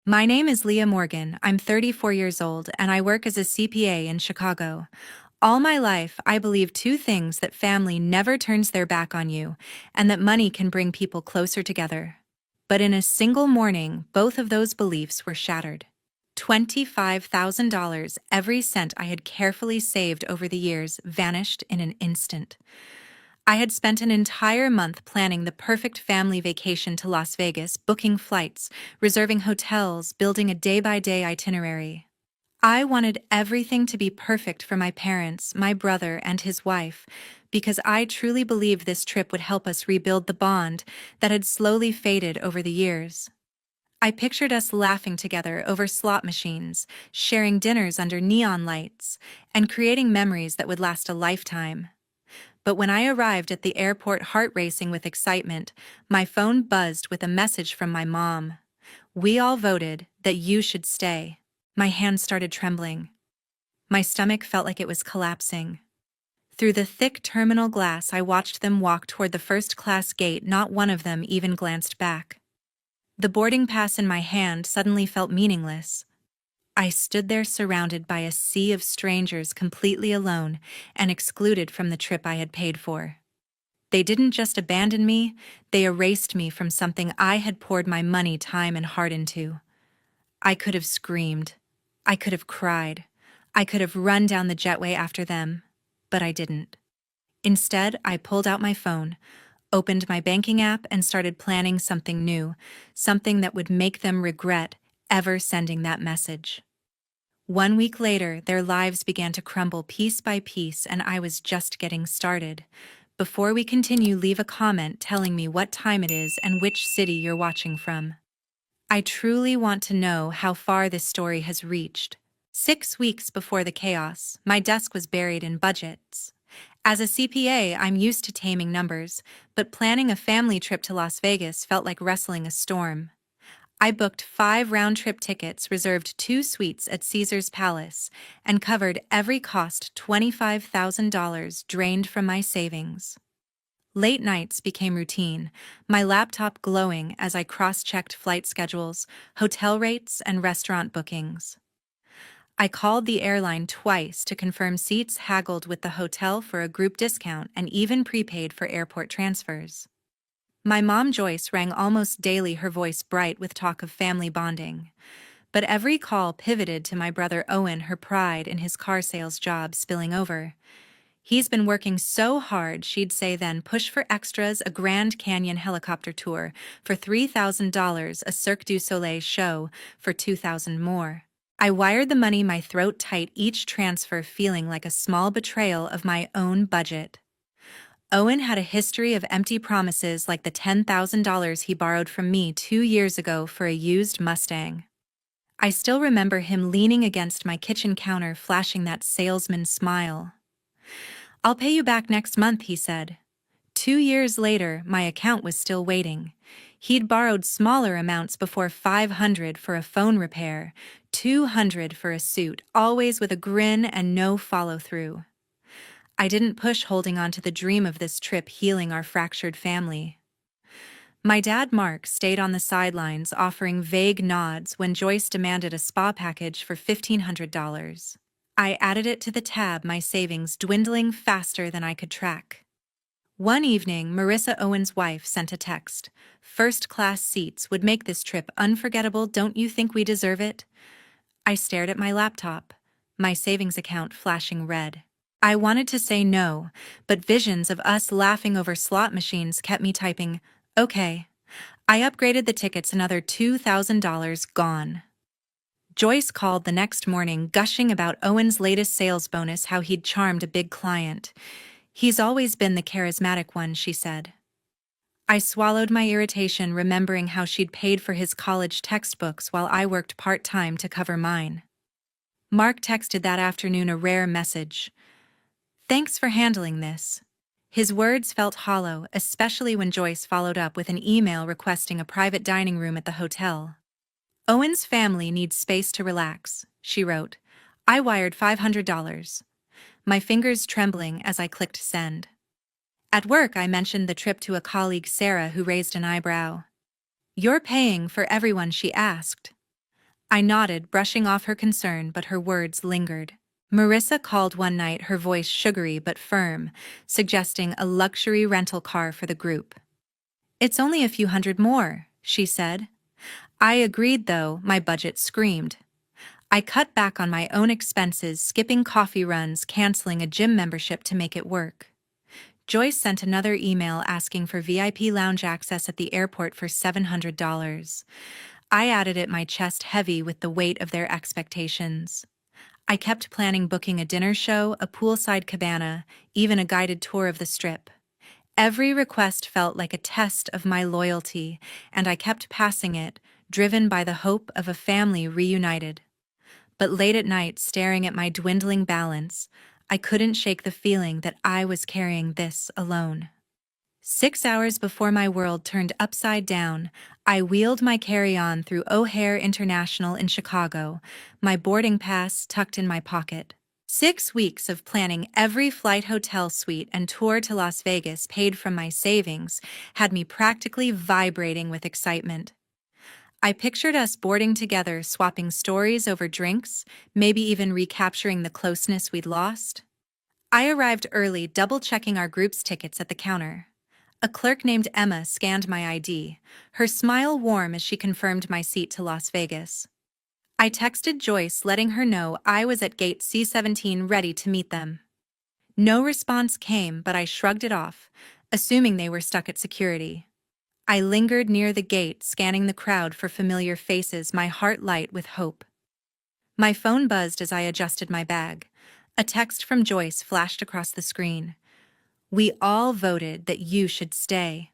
My name is Leah Morgan. I'm 34 years old and I work as a CPA in Chicago. All my life, I believe two things: that family never turns their back on you, and that money can bring people closer together. But in a single morning, both of those beliefs were shattered. $25,000, every cent I had carefully saved over the years, vanished in an instant. I had spent an entire month planning the perfect family vacation to Las Vegas, booking flights, reserving hotels, building a day-by-day itinerary. I wanted everything to be perfect for my parents, my brother, and his wife, because I truly believed this trip would help us rebuild the bond that had slowly faded over the years. I pictured us laughing together over slot machines, sharing dinners under neon lights, and creating memories that would last a lifetime. But when I arrived at the airport, heart racing with excitement, my phone buzzed with a message from my mom. "We all voted that you should stay." My hands started trembling. My stomach felt like it was collapsing. Through the thick terminal glass, I watched them walk toward the first-class gate. Not one of them even glanced back. The boarding pass in my hand suddenly felt meaningless. I stood there surrounded by a sea of strangers, completely alone and excluded from the trip I had paid for. They didn't just abandon me, they erased me from something I had poured my money, time, and heart into. I could have screamed. I could have cried. I could have run down the jetway after them, but I didn't. Instead, I pulled out my phone, opened my banking app, and started planning something new, something that would make them regret ever sending that message. 1 week later, their lives began to crumble piece by piece, and I was just getting started. Before we continue, leave a comment telling me what time it is and which city you're watching from. I truly want to know how far this story has reached. 6 weeks before the chaos, my desk was buried in budgets. As a CPA, I'm used to taming numbers, but planning a family trip to Las Vegas felt like wrestling a storm. I booked 5 round-trip tickets, reserved 2 suites at Caesar's Palace, and covered every cost. $25,000 drained from my savings. Late nights became routine, my laptop glowing as I cross-checked flight schedules, hotel rates, and restaurant bookings. I called the airline twice to confirm seats, haggled with the hotel for a group discount, and even prepaid for airport transfers. My mom, Joyce, rang almost daily, her voice bright with talk of family bonding. But every call pivoted to my brother Owen, her pride in his car sales job spilling over. "He's been working so hard," she'd say then. "Push for extras, a Grand Canyon helicopter tour for $3,000, a Cirque du Soleil show for $2,000 more." I wired the money, my throat tight, each transfer feeling like a small betrayal of my own budget. Owen had a history of empty promises, like the $10,000 he borrowed from me 2 years ago for a used Mustang. I still remember him leaning against my kitchen counter, flashing that salesman smile. "I'll pay you back next month," he said. 2 years later, my account was still waiting. He'd borrowed smaller amounts before: $500 for a phone repair, $200 for a suit, always with a grin and no follow-through. I didn't push, holding on to the dream of this trip healing our fractured family. My dad, Mark, stayed on the sidelines, offering vague nods when Joyce demanded a spa package for $1,500. I added it to the tab, my savings dwindling faster than I could track. One evening, Marissa, Owen's wife, sent a text. "First-class seats would make this trip unforgettable. Don't you think we deserve it?" I stared at my laptop, my savings account flashing red. I wanted to say no, but visions of us laughing over slot machines kept me typing. "Okay." I upgraded the tickets, another $2,000 gone. Joyce called the next morning, gushing about Owen's latest sales bonus, how he'd charmed a big client. "He's always been the charismatic one," she said. I swallowed my irritation, remembering how she'd paid for his college textbooks while I worked part-time to cover mine. Mark texted that afternoon, a rare message. "Thanks for handling this." His words felt hollow, especially when Joyce followed up with an email requesting a private dining room at the hotel. "Owen's family needs space to relax," she wrote. I wired $500. My fingers trembling as I clicked send. At work, I mentioned the trip to a colleague, Sarah, who raised an eyebrow. "You're paying for everyone?" she asked. I nodded, brushing off her concern, but her words lingered. Marissa called one night, her voice sugary but firm, suggesting a luxury rental car for the group. "It's only a few hundred more," she said. I agreed, though my budget screamed. I cut back on my own expenses, skipping coffee runs, canceling a gym membership to make it work. Joyce sent another email asking for VIP lounge access at the airport for $700. I added it, my chest heavy with the weight of their expectations. I kept planning booking a dinner show, a poolside cabana, even a guided tour of the Strip. Every request felt like a test of my loyalty, and I kept passing it, driven by the hope of a family reunited. But late at night, staring at my dwindling balance, I couldn't shake the feeling that I was carrying this alone. 6 hours before my world turned upside down, I wheeled my carry-on through O'Hare International in Chicago, my boarding pass tucked in my pocket. 6 weeks of planning every flight, hotel suite, and tour to Las Vegas, paid from my savings, had me practically vibrating with excitement. I pictured us boarding together, swapping stories over drinks, maybe even recapturing the closeness we'd lost. I arrived early, double-checking our group's tickets at the counter. A clerk named Emma scanned my ID, her smile warm as she confirmed my seat to Las Vegas. I texted Joyce, letting her know I was at gate C-17 ready to meet them. No response came, but I shrugged it off, assuming they were stuck at security. I lingered near the gate, scanning the crowd for familiar faces, my heart light with hope. My phone buzzed as I adjusted my bag. A text from Joyce flashed across the screen. "We all voted that you should stay."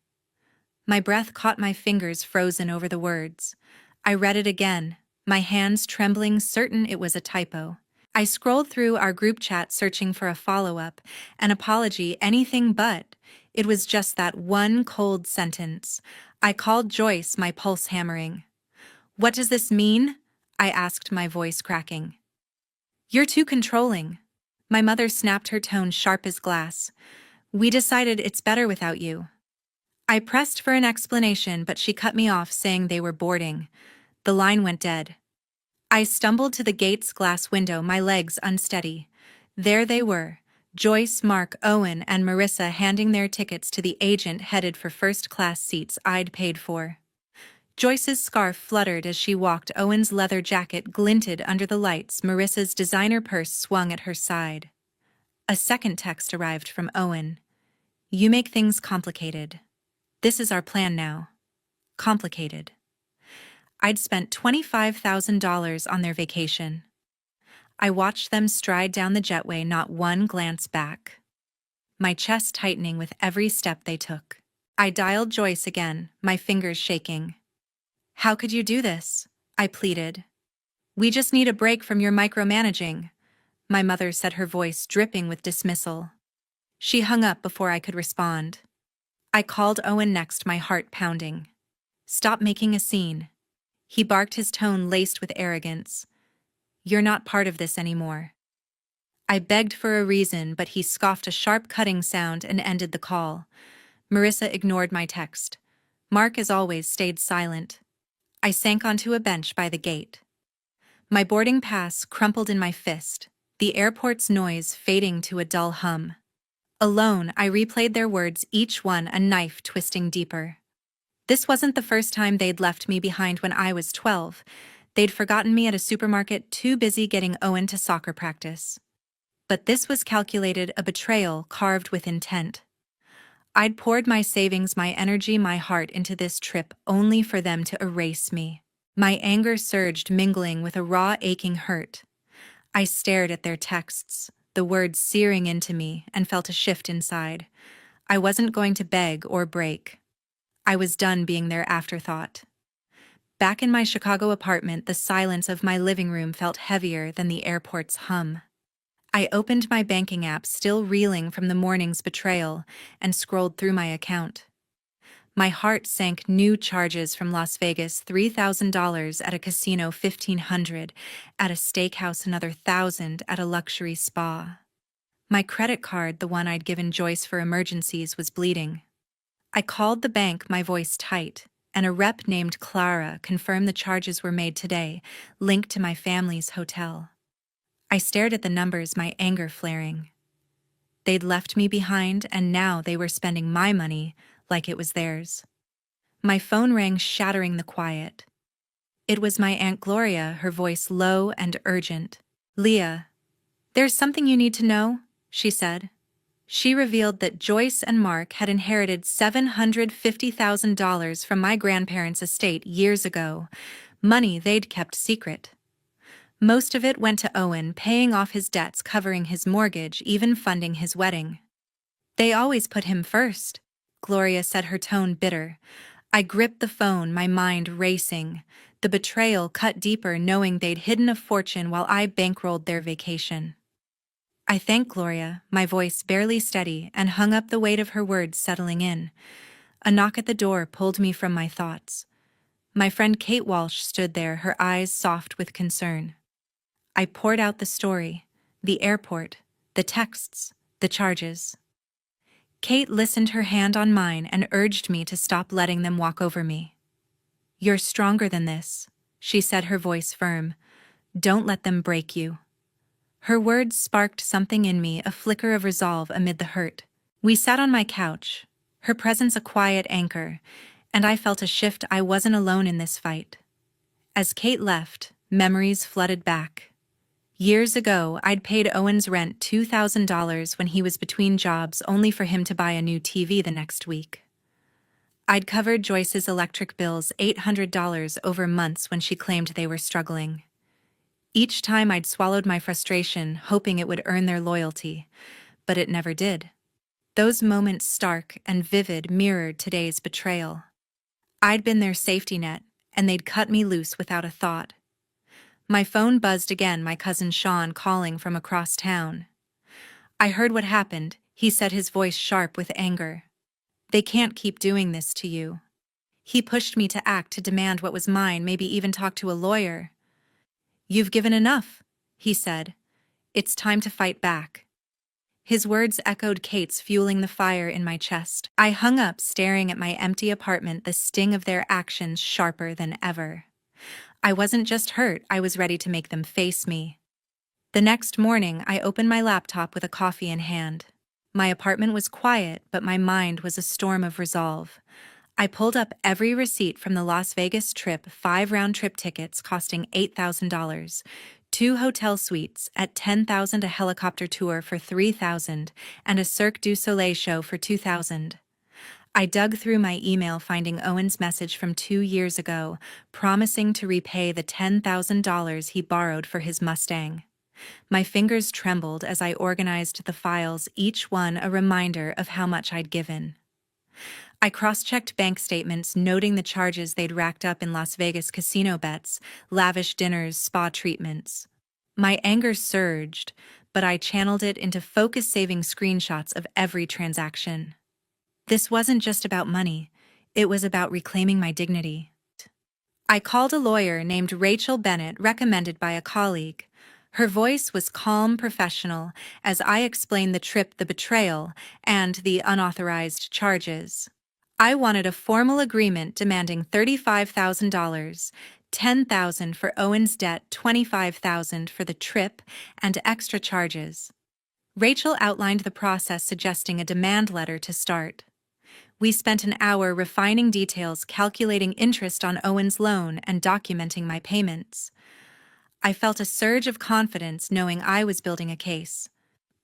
My breath caught, my fingers frozen over the words. I read it again, my hands trembling, certain it was a typo. I scrolled through our group chat, searching for a follow-up, an apology, anything but. It was just that one cold sentence. I called Joyce, my pulse hammering. "What does this mean?" I asked, my voice cracking. "You're too controlling." My mother snapped, her tone sharp as glass. "We decided it's better without you." I pressed for an explanation, but she cut me off, saying they were boarding. The line went dead. I stumbled to the gate's glass window, my legs unsteady. There they were, Joyce, Mark, Owen, and Marissa, handing their tickets to the agent, headed for first-class seats I'd paid for. Joyce's scarf fluttered as she walked, Owen's leather jacket glinted under the lights, Marissa's designer purse swung at her side. A second text arrived from Owen. "You make things complicated. This is our plan now." Complicated. I'd spent $25,000 on their vacation. I watched them stride down the jetway, not one glance back, my chest tightening with every step they took. I dialed Joyce again, my fingers shaking. "How could you do this?" I pleaded. "We just need a break from your micromanaging," my mother said, her voice dripping with dismissal. She hung up before I could respond. I called Owen next, my heart pounding. "Stop making a scene," he barked, his tone laced with arrogance. "You're not part of this anymore." I begged for a reason, but he scoffed, a sharp cutting sound, and ended the call. Marissa ignored my text. Mark, as always, stayed silent. I sank onto a bench by the gate. My boarding pass crumpled in my fist, the airport's noise fading to a dull hum. Alone, I replayed their words, each one a knife twisting deeper. This wasn't the first time they'd left me behind. When I was 12, they'd forgotten me at a supermarket, too busy getting Owen to soccer practice. But this was calculated, a betrayal carved with intent. I'd poured my savings, my energy, my heart into this trip, only for them to erase me. My anger surged, mingling with a raw, aching hurt. I stared at their texts, the words searing into me, and felt a shift inside. I wasn't going to beg or break. I was done being their afterthought. Back in my Chicago apartment, the silence of my living room felt heavier than the airport's hum. I opened my banking app, still reeling from the morning's betrayal, and scrolled through my account. My heart sank. New charges from Las Vegas, $3,000 at a casino, $1,500 at a steakhouse, another $1,000 at a luxury spa. My credit card, the one I'd given Joyce for emergencies, was bleeding. I called the bank, my voice tight. and a rep named Clara confirmed the charges were made today, linked to my family's hotel. I stared at the numbers, my anger flaring. They'd left me behind, and now they were spending my money like it was theirs. My phone rang, shattering the quiet. It was my Aunt Gloria, her voice low and urgent. "Leah, there's something you need to know," she said. She revealed that Joyce and Mark had inherited $750,000 from my grandparents' estate years ago, money they'd kept secret. Most of it went to Owen, paying off his debts, covering his mortgage, even funding his wedding. "They always put him first," Gloria said, her tone bitter. I gripped the phone, my mind racing. The betrayal cut deeper, knowing they'd hidden a fortune while I bankrolled their vacation. I thanked Gloria, my voice barely steady, and hung up, the weight of her words settling in. A knock at the door pulled me from my thoughts. My friend Kate Walsh stood there, her eyes soft with concern. I poured out the story, the airport, the texts, the charges. Kate listened, her hand on mine, and urged me to stop letting them walk over me. "You're stronger than this," she said, her voice firm. "Don't let them break you." Her words sparked something in me, a flicker of resolve amid the hurt. We sat on my couch, her presence a quiet anchor, and I felt a shift. I wasn't alone in this fight. As Kate left, memories flooded back. Years ago, I'd paid Owen's rent $2,000 when he was between jobs, only for him to buy a new TV the next week. I'd covered Joyce's electric bills, $800 over months, when she claimed they were struggling. Each time I'd swallowed my frustration, hoping it would earn their loyalty, but it never did. Those moments, stark and vivid, mirrored today's betrayal. I'd been their safety net, and they'd cut me loose without a thought. My phone buzzed again, my cousin Sean calling from across town. "I heard what happened," he said, his voice sharp with anger. "They can't keep doing this to you." He pushed me to act, to demand what was mine, maybe even talk to a lawyer. "You've given enough," he said. "It's time to fight back." His words echoed Kate's, fueling the fire in my chest. I hung up, staring at my empty apartment, the sting of their actions sharper than ever. I wasn't just hurt, I was ready to make them face me. The next morning, I opened my laptop with a coffee in hand. My apartment was quiet, but my mind was a storm of resolve. I pulled up every receipt from the Las Vegas trip: 5 round-trip tickets costing $8,000, 2 hotel suites at $10,000, a helicopter tour for $3,000, and a Cirque du Soleil show for $2,000. I dug through my email, finding Owen's message from 2 years ago, promising to repay the $10,000 he borrowed for his Mustang. My fingers trembled as I organized the files, each one a reminder of how much I'd given. I cross-checked bank statements, noting the charges they'd racked up in Las Vegas casino bets, lavish dinners, spa treatments. My anger surged, but I channeled it into focus, saving screenshots of every transaction. This wasn't just about money, it was about reclaiming my dignity. I called a lawyer named Rachel Bennett, recommended by a colleague. Her voice was calm, professional, as I explained the trip, the betrayal, and the unauthorized charges. I wanted a formal agreement demanding $35,000, $10,000 for Owen's debt, $25,000 for the trip, and extra charges. Rachel outlined the process, suggesting a demand letter to start. We spent an hour refining details, calculating interest on Owen's loan, and documenting my payments. I felt a surge of confidence, knowing I was building a case.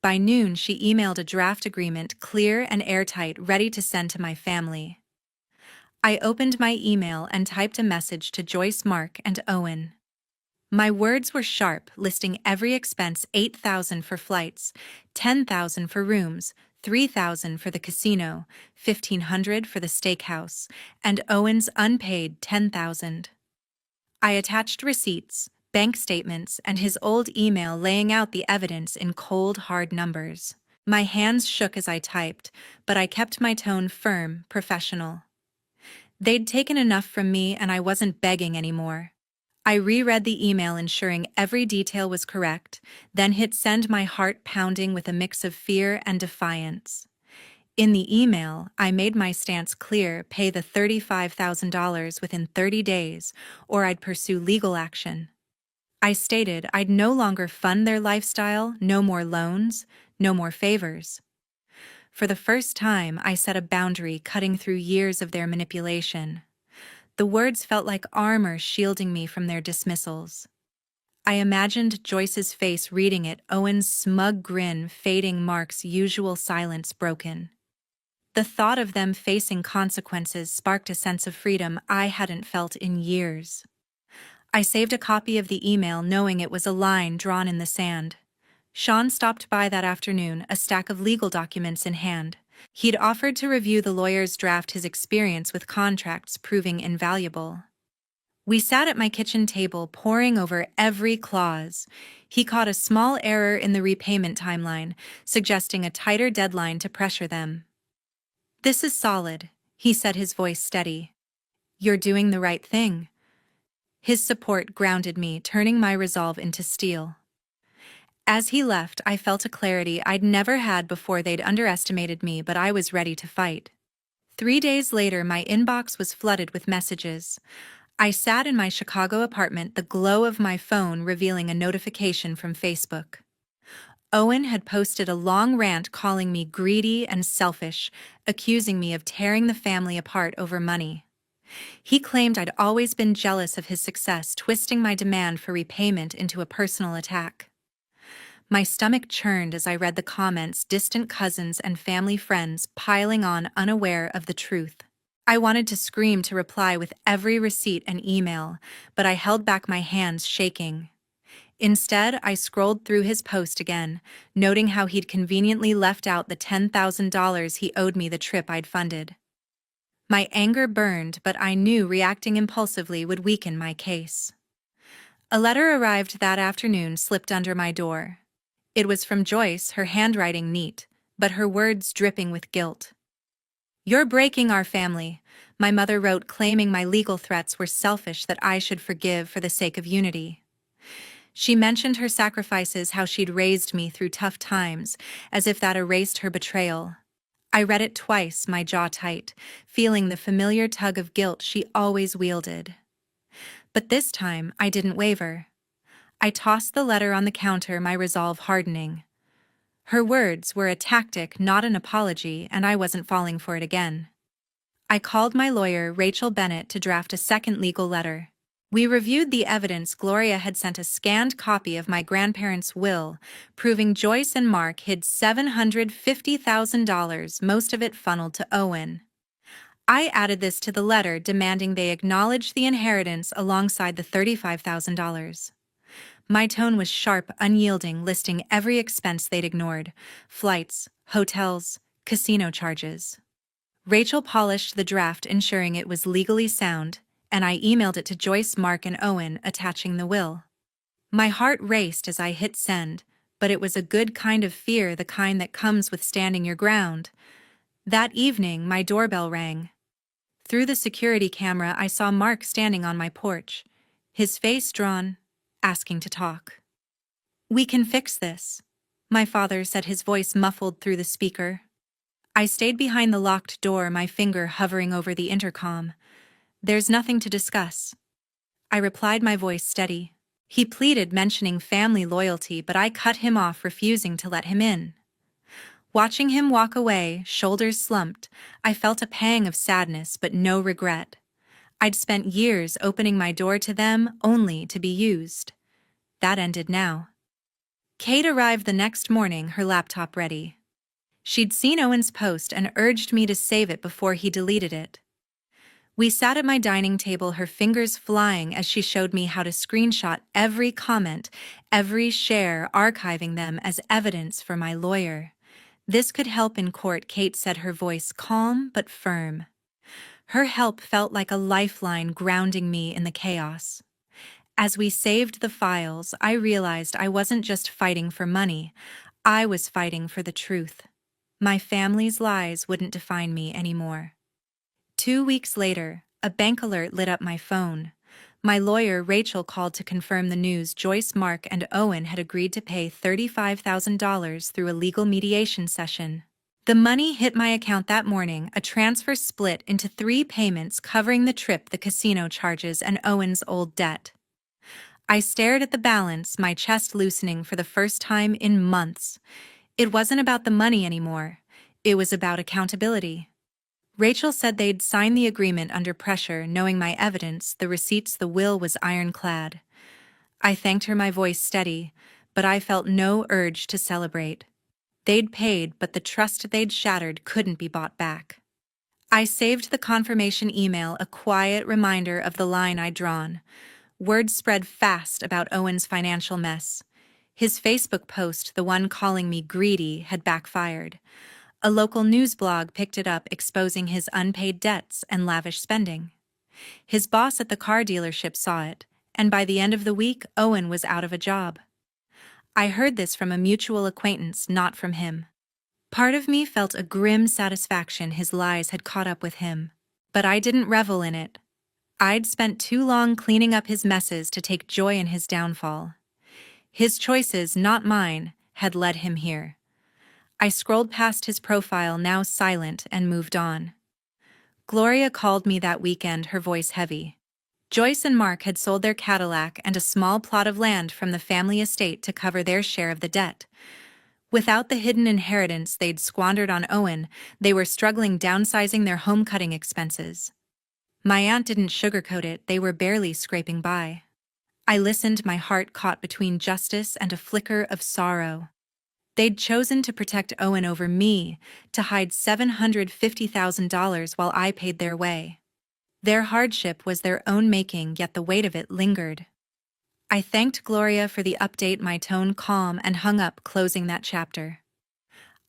By noon, she emailed a draft agreement, clear and airtight, ready to send to my family. I opened my email and typed a message to Joyce, Mark, and Owen. My words were sharp, listing every expense: $8,000 for flights, $10,000 for rooms, $3,000 for the casino, $1,500 for the steakhouse, and Owen's unpaid $10,000. I attached receipts, bank statements, and his old email, laying out the evidence in cold, hard numbers. My hands shook as I typed, but I kept my tone firm, professional. They'd taken enough from me, and I wasn't begging anymore. I reread the email, ensuring every detail was correct, then hit send, my heart pounding with a mix of fear and defiance. In the email, I made my stance clear: pay the $35,000 within 30 days, or I'd pursue legal action. I stated I'd no longer fund their lifestyle, no more loans, no more favors. For the first time, I set a boundary, cutting through years of their manipulation. The words felt like armor shielding me from their dismissals. I imagined Joyce's face reading it, Owen's smug grin fading, Mark's usual silence broken. The thought of them facing consequences sparked a sense of freedom I hadn't felt in years. I saved a copy of the email, knowing it was a line drawn in the sand. Sean stopped by that afternoon, a stack of legal documents in hand. He'd offered to review the lawyer's draft, his experience with contracts proving invaluable. We sat at my kitchen table, poring over every clause. He caught a small error in the repayment timeline, suggesting a tighter deadline to pressure them. "This is solid," he said, his voice steady. "You're doing the right thing." His support grounded me, turning my resolve into steel. As he left, I felt a clarity I'd never had before. They'd underestimated me, but I was ready to fight. 3 days later, my inbox was flooded with messages. I sat in my Chicago apartment, the glow of my phone revealing a notification from Facebook. Owen had posted a long rant calling me greedy and selfish, accusing me of tearing the family apart over money. He claimed I'd always been jealous of his success, twisting my demand for repayment into a personal attack. My stomach churned as I read the comments, distant cousins and family friends piling on, unaware of the truth. I wanted to scream, to reply with every receipt and email, but I held back, my hands shaking. Instead, I scrolled through his post again, noting how he'd conveniently left out the $10,000 he owed me, the trip I'd funded. My anger burned, but I knew reacting impulsively would weaken my case. A letter arrived that afternoon, slipped under my door. It was from Joyce, her handwriting neat, but her words dripping with guilt. "You're breaking our family," my mother wrote, claiming my legal threats were selfish, that I should forgive for the sake of unity. She mentioned her sacrifices, how she'd raised me through tough times, as if that erased her betrayal. I read it twice, my jaw tight, feeling the familiar tug of guilt she always wielded. But this time, I didn't waver. I tossed the letter on the counter, my resolve hardening. Her words were a tactic, not an apology, and I wasn't falling for it again. I called my lawyer, Rachel Bennett, to draft a second legal letter. We reviewed the evidence. Gloria had sent a scanned copy of my grandparents' will, proving Joyce and Mark hid $750,000, most of it funneled to Owen. I added this to the letter, demanding they acknowledge the inheritance alongside the $35,000. My tone was sharp, unyielding, listing every expense they'd ignored: flights, hotels, casino charges. Rachel polished the draft, ensuring it was legally sound, and I emailed it to Joyce, Mark, and Owen, attaching the will. My heart raced as I hit send, but it was a good kind of fear, the kind that comes with standing your ground. That evening, my doorbell rang. Through the security camera, I saw Mark standing on my porch, his face drawn, asking to talk. "We can fix this," my father said, his voice muffled through the speaker. I stayed behind the locked door, my finger hovering over the intercom. "There's nothing to discuss," I replied, my voice steady. He pleaded, mentioning family loyalty, but I cut him off, refusing to let him in. Watching him walk away, shoulders slumped, I felt a pang of sadness but no regret. I'd spent years opening my door to them, only to be used. That ended now. Kate arrived the next morning, her laptop ready. She'd seen Owen's post and urged me to save it before he deleted it. We sat at my dining table, her fingers flying as she showed me how to screenshot every comment, every share, archiving them as evidence for my lawyer. "This could help in court," Kate said, her voice calm but firm. Her help felt like a lifeline, grounding me in the chaos. As we saved the files, I realized I wasn't just fighting for money, I was fighting for the truth. My family's lies wouldn't define me anymore. 2 weeks later, a bank alert lit up my phone. My lawyer, Rachel, called to confirm the news. Joyce, Mark, and Owen had agreed to pay $35,000 through a legal mediation session. The money hit my account that morning, a transfer split into 3 payments covering the trip, the casino charges, and Owen's old debt. I stared at the balance, my chest loosening for the first time in months. It wasn't about the money anymore. It was about accountability. Rachel said they'd sign the agreement under pressure, knowing my evidence, the receipts, the will was ironclad. I thanked her, my voice steady, but I felt no urge to celebrate. They'd paid, but the trust they'd shattered couldn't be bought back. I saved the confirmation email, a quiet reminder of the line I'd drawn. Word spread fast about Owen's financial mess. His Facebook post, the one calling me greedy, had backfired. A local news blog picked it up, exposing his unpaid debts and lavish spending. His boss at the car dealership saw it, and by the end of the week, Owen was out of a job. I heard this from a mutual acquaintance, not from him. Part of me felt a grim satisfaction his lies had caught up with him. But I didn't revel in it. I'd spent too long cleaning up his messes to take joy in his downfall. His choices, not mine, had led him here. I scrolled past his profile, now silent, and moved on. Gloria called me that weekend, her voice heavy. Joyce and Mark had sold their Cadillac and a small plot of land from the family estate to cover their share of the debt. Without the hidden inheritance they'd squandered on Owen, they were struggling, downsizing their home cutting expenses. My aunt didn't sugarcoat it, they were barely scraping by. I listened, my heart caught between justice and a flicker of sorrow. They'd chosen to protect Owen over me, to hide $750,000 while I paid their way. Their hardship was their own making, yet the weight of it lingered. I thanked Gloria for the update, my tone calm, and hung up, closing that chapter.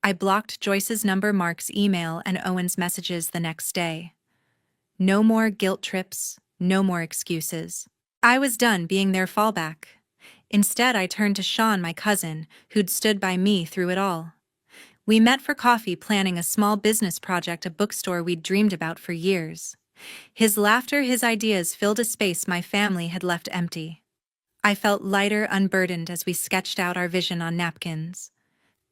I blocked Joyce's number, Mark's email, and Owen's messages the next day. No more guilt trips, no more excuses. I was done being their fallback. Instead, I turned to Sean, my cousin, who'd stood by me through it all. We met for coffee, planning a small business project, a bookstore we'd dreamed about for years. His laughter, his ideas filled a space my family had left empty. I felt lighter, unburdened as we sketched out our vision on napkins.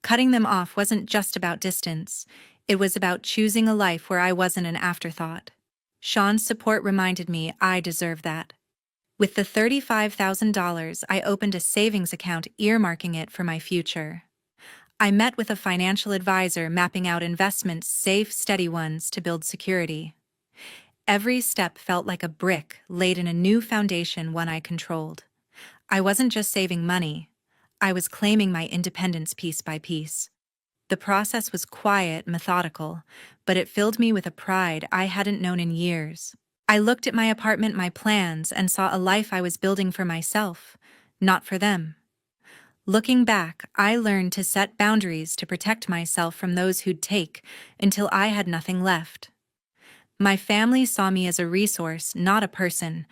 Cutting them off wasn't just about distance. It was about choosing a life where I wasn't an afterthought. Sean's support reminded me I deserved that. With the $35,000, I opened a savings account, earmarking it for my future. I met with a financial advisor, mapping out investments, safe, steady ones, to build security. Every step felt like a brick laid in a new foundation, one I controlled. I wasn't just saving money. I was claiming my independence piece by piece. The process was quiet, methodical, but it filled me with a pride I hadn't known in years. I looked at my apartment, my plans, and saw a life I was building for myself, not for them. Looking back, I learned to set boundaries, to protect myself from those who'd take until I had nothing left. My family saw me as a resource, not a person,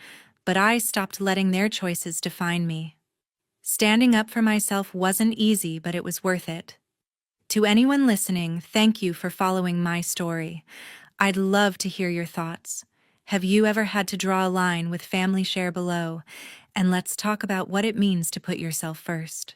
but I stopped letting their choices define me. Standing up for myself wasn't easy, but it was worth it. To anyone listening, thank you for following my story. I'd love to hear your thoughts. Have you ever had to draw a line with family? Share below, and let's talk about what it means to put yourself first.